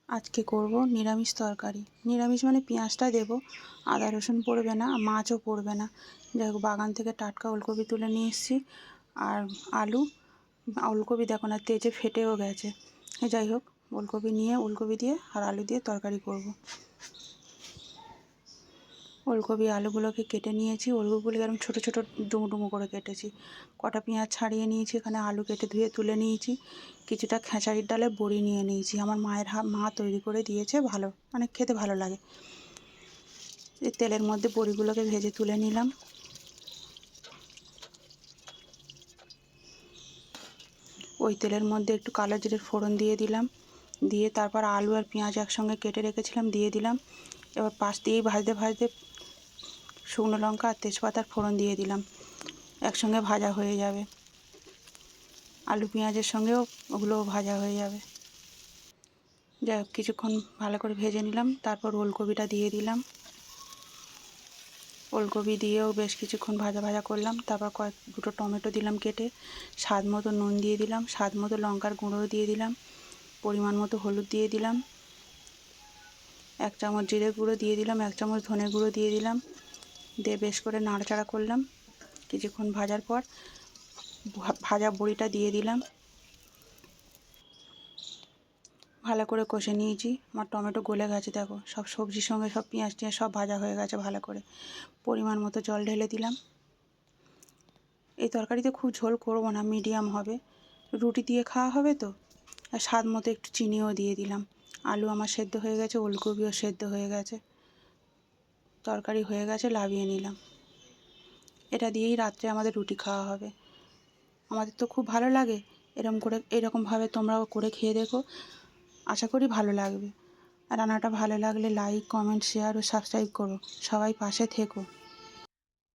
আজকে করব নিরামিষ তরকারি। নিরামিষ মানে পেঁয়াজটা দেবো, আদা রসুন পড়বে না, মাছও পড়বে না। যাই হোক, বাগান থেকে টাটকা ওলকপি তুলে নিয়ে এসেছি, আর আলু। ওলকপি দেখো না, তেজে ফেটেও গেছে। যাই হোক, ওলকপি নিয়ে ওলকপি দিয়ে আর আলু দিয়ে তরকারি করব। ওলকপি আলুগুলোকে কেটে নিয়েছি, ওলকপিগুলোকে এরকম ছোটো ছোটো ডুমো ডুমো করে কেটেছি। কটা পেঁয়াজ ছাড়িয়ে নিয়েছি, এখানে আলু কেটে ধুয়ে তুলে নিয়েছি। কিছুটা খেসারির ডালে বড়ি নিয়ে নিয়েছি, আমার মায়ের মা তৈরি করে দিয়েছে, ভালো মানে খেতে ভালো লাগে। এই তেলের মধ্যে বড়িগুলোকে ভেজে তুলে নিলাম। ওই তেলের মধ্যে একটু কালো জিরের ফোড়ন দিয়ে দিলাম, দিয়ে তারপর আলু আর পেঁয়াজ একসঙ্গে কেটে রেখেছিলাম দিয়ে দিলাম। এবার পাশ দিয়েই ভাজতে ভাজতে শুকনো লঙ্কা আর তেজপাতার ফোড়ন দিয়ে দিলাম, একসঙ্গে ভাজা হয়ে যাবে। আলু পেঁয়াজের সঙ্গেও ওগুলোও ভাজা হয়ে যাবে। যাই হোক, কিছুক্ষণ ভালো করে ভেজে নিলাম, তারপর ওলকপিটা দিয়ে দিলাম। ওলকপি দিয়েও বেশ কিছুক্ষণ ভাজা ভাজা করলাম। তারপর দুটো টমেটো দিলাম কেটে, স্বাদ মতো নুন দিয়ে দিলাম, স্বাদ মতো লঙ্কার গুঁড়ো দিয়ে দিলাম, পরিমাণ মতো হলুদ দিয়ে দিলাম, 1 চামচ জিরে গুঁড়ো দিয়ে দিলাম, 1 চামচ ধনে গুঁড়ো দিয়ে দিলাম। দিয়ে বেশ করে নাড়াচাড়া করলাম। কিছুক্ষণ ভাজার পর ভাজা বড়িটা দিয়ে দিলাম, ভালো করে কষে নিয়েছি। আমার টমেটো গলে গেছে, দেখো সব সবজির সঙ্গে সব পেঁয়াজ টিয়াজ সব ভাজা হয়ে গেছে ভালো করে। পরিমাণ মতো জল ঢেলে দিলাম। এই তরকারিতে খুব ঝোল করব না, মিডিয়াম হবে, রুটি দিয়ে খাওয়া হবে তো। আর স্বাদ মতো একটু চিনিও দিয়ে দিলাম। আলু আমার সেদ্ধ হয়ে গেছে, ওলকপিও সেদ্ধ হয়ে গেছে, তরকারি হয়ে গেছে, নামিয়ে নিলাম। এটা দিয়েই রাত্রে আমাদের রুটি খাওয়া হবে। আমাদের তো খুব ভালো লাগে। এরকমভাবে তোমরাও করে খেয়ে দেখো, আশা করি ভালো লাগবে। আর রান্নাটা ভালো লাগলে লাইক, কমেন্ট, শেয়ার ও সাবস্ক্রাইব করো। সবাই পাশে থেকো।